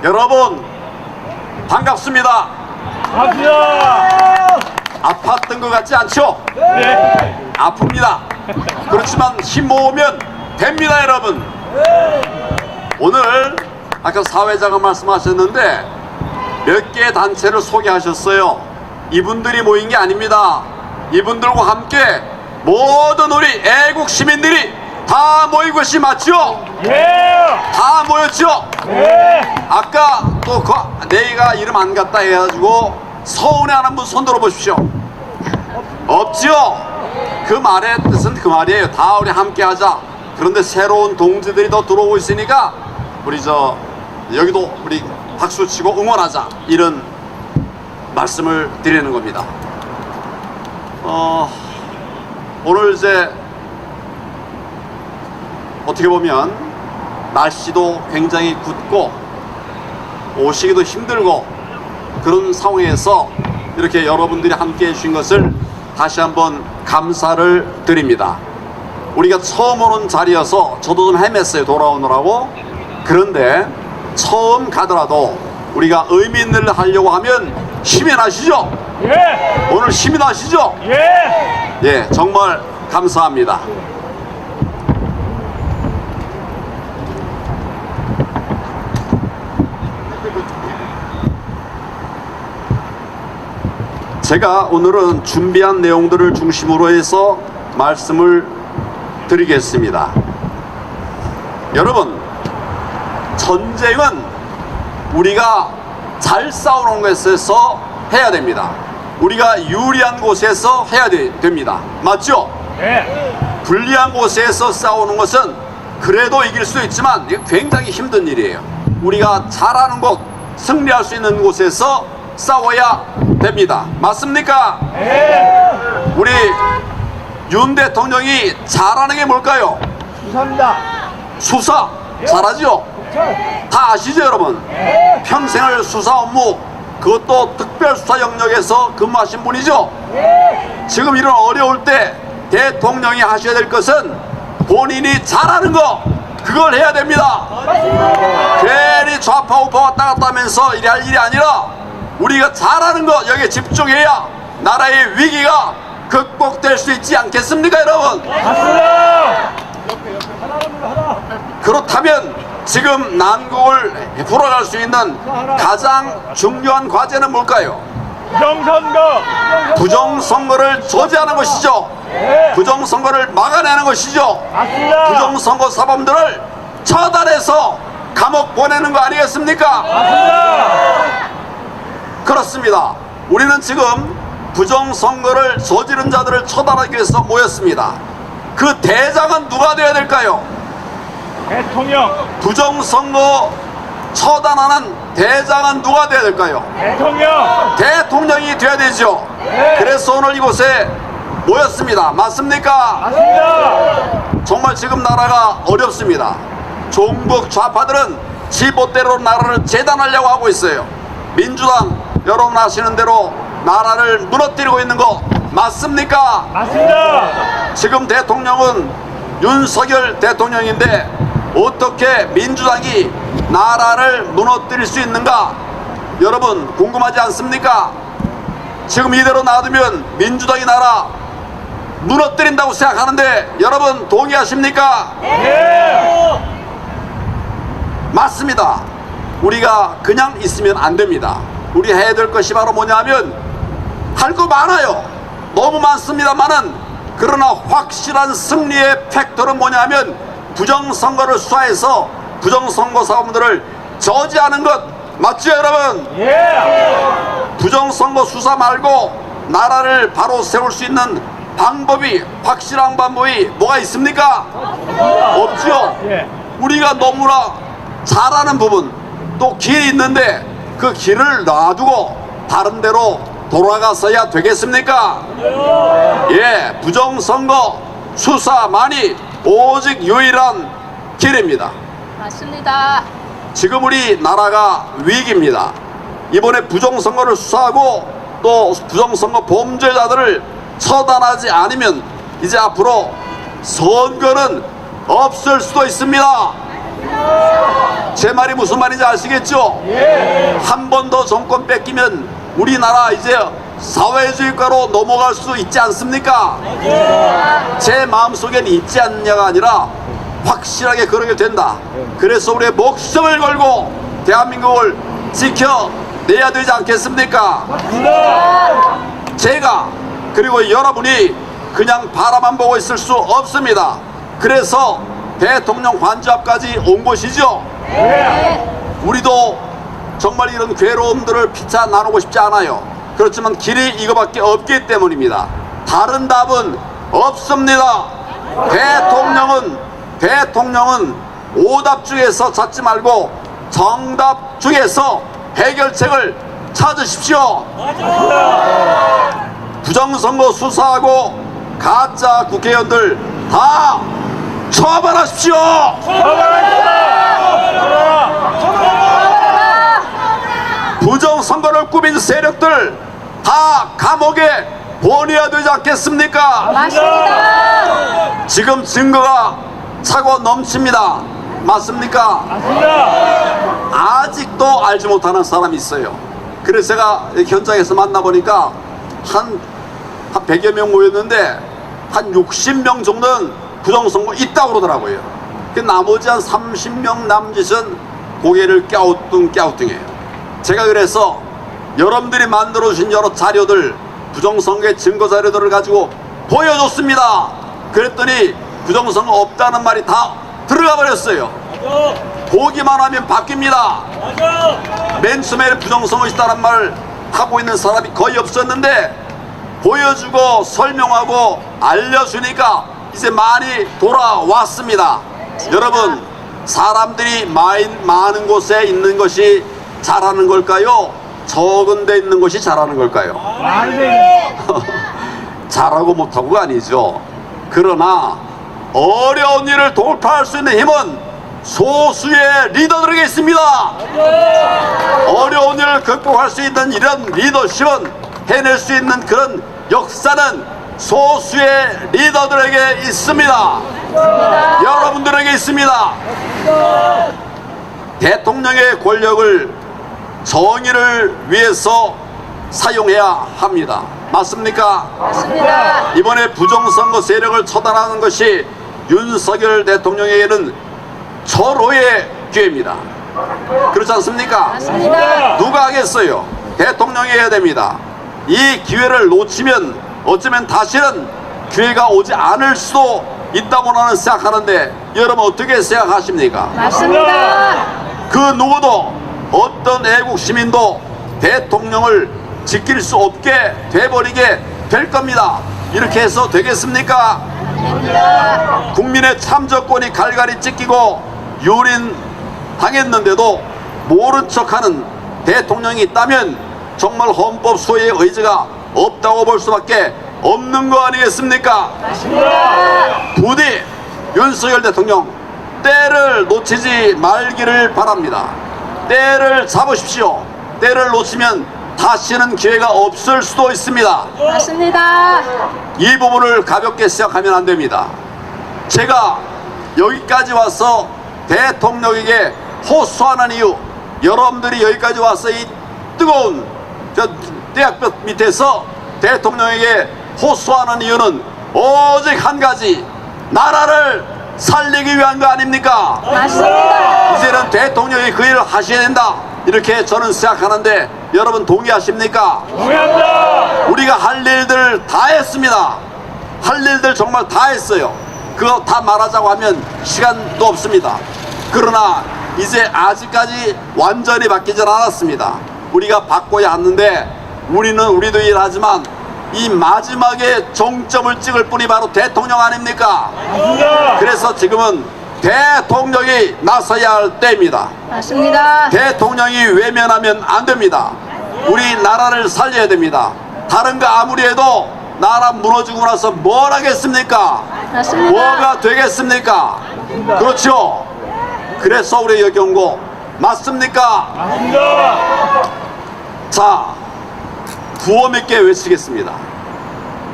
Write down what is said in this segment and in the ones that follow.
여러분 반갑습니다. 반갑습니다. 아팠던 것 같지 않죠? 네. 아픕니다. 그렇지만 힘 모으면 됩니다, 여러분. 오늘 아까 사회자가 말씀하셨는데 몇 개의 단체를 소개하셨어요. 이분들이 모인 게 아닙니다. 이분들과 함께 모든 우리 애국 시민들이 다 모인 것이 맞죠? 예. 다 모였죠? 네. 아까 또 내가 이름 안 갔다 해가지고 서운해하는 분 손 들어보십시오. 없죠? 그 말의 뜻은 그 말이에요. 다 우리 함께 하자. 그런데 새로운 동지들이 더 들어오고 있으니까 우리 여기도 우리 박수 치고 응원하자, 이런 말씀을 드리는 겁니다. 오늘 이제 어떻게 보면 날씨도 굉장히 굽고 오시기도 힘들고 그런 상황에서 이렇게 여러분들이 함께 해주신 것을 다시 한번 감사를 드립니다. 우리가 처음 오는 자리여서 저도 좀 헤맸어요, 돌아오느라고. 그런데 처음 가더라도 우리가 의미 있는 일을 하려고 하면 힘이 나시죠? 예. 오늘 힘이 나시죠? 예. 예, 정말 감사합니다. 제가 오늘은 준비한 내용들을 중심으로 해서 말씀을 드리겠습니다. 여러분, 전쟁은 우리가 잘 싸우는 곳에서 해야 됩니다. 우리가 유리한 곳에서 해야 됩니다. 맞죠? 예. 불리한 곳에서 싸우는 것은 그래도 이길 수 있지만 굉장히 힘든 일이에요. 우리가 잘하는 곳, 승리할 수 있는 곳에서 싸워야 됩니다. 맞습니까? 예. 우리 윤 대통령이 잘하는 게 뭘까요? 수사입니다. 수사 잘하죠? 다 아시죠, 여러분? 예. 평생을 수사 업무, 그것도 특별수사 영역에서 근무하신 분이죠? 예. 지금 이런 어려울 때 대통령이 하셔야 될 것은 본인이 잘하는 거, 그걸 해야 됩니다. 괜히 좌파 우파 왔다 갔다 하면서 이래 할 일이 아니라 우리가 잘하는 거 여기에 집중해야 나라의 위기가 극복될 수 있지 않겠습니까, 여러분? 맞습니다. 그렇다면 지금 난국을 풀어갈 수 있는 가장 중요한 과제는 뭘까요? 부정선거. 부정선거를 저지하는 것이죠. 예. 부정선거를 막아내는 것이죠. 맞습니다. 부정선거 사범들을 처단해서 감옥 보내는 거 아니겠습니까? 맞습니다. 그렇습니다. 우리는 지금 부정선거를 저지른 자들을 처단하기 위해서 모였습니다. 그 대장은 누가 되어야 될까요? 대통령. 부정선거 처단하는 대장은 누가 되어야 될까요? 대통령. 대통령이 되어야 되죠. 네. 그래서 오늘 이곳에 모였습니다. 맞습니까? 맞습니다. 정말 지금 나라가 어렵습니다. 종북 좌파들은 지멋대로 나라를 재단하려고 하고 있어요. 민주당 여러분 아시는 대로 나라를 무너뜨리고 있는 거 맞습니까? 맞습니다. 지금 대통령은 윤석열 대통령인데 어떻게 민주당이 나라를 무너뜨릴 수 있는가? 여러분 궁금하지 않습니까? 지금 이대로 놔두면 민주당이 나라 무너뜨린다고 생각하는데 여러분 동의하십니까? 예. 맞습니다. 우리가 그냥 있으면 안 됩니다. 우리 해야 될 것이 바로 뭐냐면 할 거 많아요. 너무 많습니다만은 그러나 확실한 승리의 팩tor은 뭐냐면 부정선거를 수사해서 부정선거 사범들을 저지하는 것 맞죠, 여러분? 예. 부정선거 수사 말고 나라를 바로 세울 수 있는 방법이, 확실한 방법이 뭐가 있습니까? 없죠. 예. 우리가 너무나 잘하는 부분 또 길이 있는데 그 길을 놔두고 다른 데로 돌아가서야 되겠습니까? 예, 부정선거 수사만이 오직 유일한 길입니다. 맞습니다. 지금 우리 나라가 위기입니다. 이번에 부정선거를 수사하고 또 부정선거 범죄자들을 처단하지 않으면 이제 앞으로 선거는 없을 수도 있습니다. 제 말이 무슨 말인지 아시겠죠? 한 번 더 정권 뺏기면 우리나라 이제 사회주의가로 넘어갈 수 있지 않습니까? 제 마음속엔 있지 않냐가 아니라 확실하게 그러게 된다. 그래서 우리의 목숨을 걸고 대한민국을 지켜내야 되지 않겠습니까? 제가 그리고 여러분이 그냥 바라만 보고 있을 수 없습니다. 그래서 대통령 관저 앞까지 온 것이죠. 우리도 정말 이런 괴로움들을 피차 나누고 싶지 않아요. 그렇지만 길이 이거밖에 없기 때문입니다. 다른 답은 없습니다. 대통령은 오답 중에서 찾지 말고 정답 중에서 해결책을 찾으십시오. 부정선거 수사하고 가짜 국회의원들 다 처벌하십시오. 부정선거를 꾸민 세력들 다 감옥에 보내야 되지 않겠습니까? 맞습니다. 지금 증거가 차고 넘칩니다. 맞습니까? 아직도 알지 못하는 사람이 있어요. 그래서 제가 현장에서 만나보니까 한 100여 명 모였는데 한 60명 정도는 부정선거 있다고 그러더라고요. 나머지 한 30명 남짓은 고개를 갸우뚱해요. 제가 그래서 여러분들이 만들어주신 여러 자료들, 부정선거의 증거 자료들을 가지고 보여줬습니다. 그랬더니 부정선거 없다는 말이 다 들어가 버렸어요. 보기만 하면 바뀝니다. 맨 처음에 부정선거 있다는 말 하고 있는 사람이 거의 없었는데 보여주고 설명하고 알려주니까 이제 많이 돌아왔습니다. 여러분, 사람들이 많은 곳에 있는 것이 잘하는 걸까요? 적은 데 있는 것이 잘하는 걸까요? 잘하고 못하고가 아니죠. 그러나 어려운 일을 돌파할 수 있는 힘은 소수의 리더들에게 있습니다. 어려운 일을 극복할 수 있는 이런 리더십은, 해낼 수 있는 그런 역사는 소수의 리더들에게 있습니다. 여러분들에게 있습니다. 대통령의 권력을 정의를 위해서 사용해야 합니다. 맞습니까? 맞습니다. 이번에 부정선거 세력을 처단하는 것이 윤석열 대통령에게는 절호의 기회입니다. 그렇지 않습니까? 맞습니다. 누가 하겠어요? 대통령이 해야 됩니다. 이 기회를 놓치면 어쩌면 다시는 기회가 오지 않을 수도 있다고 나는 생각하는데, 여러분 어떻게 생각하십니까? 맞습니다. 그 누구도, 어떤 애국 시민도 대통령을 지킬 수 없게 돼버리게 될 겁니다. 이렇게 해서 되겠습니까? 국민의 참정권이 갈갈이 찢기고 유린당했는데도 모른 척하는 대통령이 있다면 정말 헌법 소유의 의지가 없다고 볼 수밖에 없는 거 아니겠습니까? 부디 윤석열 대통령 때를 놓치지 말기를 바랍니다. 때를 잡으십시오. 때를 놓치면 다시는 기회가 없을 수도 있습니다. 맞습니다. 이 부분을 가볍게 생각하면 안 됩니다. 제가 여기까지 와서 대통령에게 호소하는 이유, 여러분들이 여기까지 와서 이 뜨거운 대학볕 밑에서 대통령에게 호소하는 이유는 오직 한 가지, 나라를 살리기 위한 거 아닙니까? 맞습니다. 이제는 대통령이 그 일을 하셔야 된다, 이렇게 저는 생각하는데 여러분 동의하십니까? 동의합니다. 우리가 할 일들 다 했습니다. 할 일들 정말 다 했어요. 그거 다 말하자고 하면 시간도 없습니다. 그러나 이제 아직까지 완전히 바뀌질 않았습니다. 우리가 바꿔야 하는데, 우리도 일하지만 이 마지막에 정점을 찍을 분이 바로 대통령 아닙니까? 그래서 지금은 대통령이 나서야 할 때입니다. 맞습니다. 대통령이 외면하면 안 됩니다. 우리 나라를 살려야 됩니다. 다른 거 아무리 해도 나라 무너지고 나서 뭘 하겠습니까? 맞습니다. 뭐가 되겠습니까? 그렇죠. 그래서 우리 여기 온 거 맞습니까? 자, 구호 몇 개 외치겠습니다.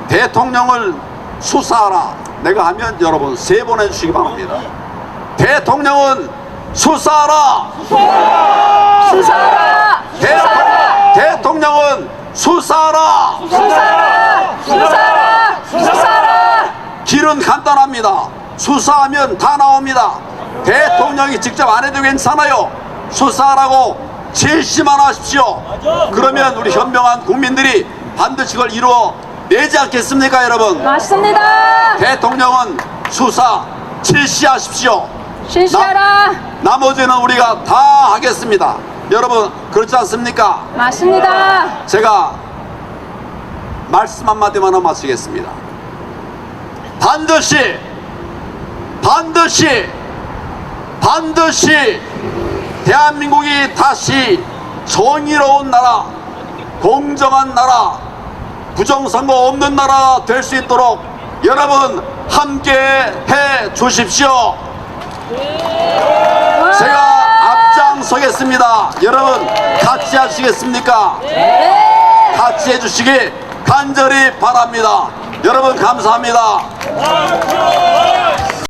대통령을 수사하라. 내가 하면 여러분 3번 해주시기 바랍니다. 대통령은 수사하라. 수사하라. 대통령은 수사하라. 수사하라. 수사하라. 수사하라. 길은 간단합니다. 수사하면 다 나옵니다. 대통령이 직접 안 해도 괜찮아요. 수사하라고 제시만 하십시오. 그러면 우리 현명한 국민들이 반드시 그걸 이루어내지 않겠습니까, 여러분? 맞습니다. 대통령은 수사 실시하십시오. 실시하라. 나머지는 우리가 다 하겠습니다. 여러분, 그렇지 않습니까? 맞습니다. 제가 말씀 한마디만 하고 마치겠습니다. 반드시 대한민국이 다시 정의로운 나라, 공정한 나라, 부정선거 없는 나라 될 수 있도록 여러분 함께 해 주십시오. 제가 앞장서겠습니다. 여러분 같이 하시겠습니까? 같이 해주시기 간절히 바랍니다. 여러분 감사합니다.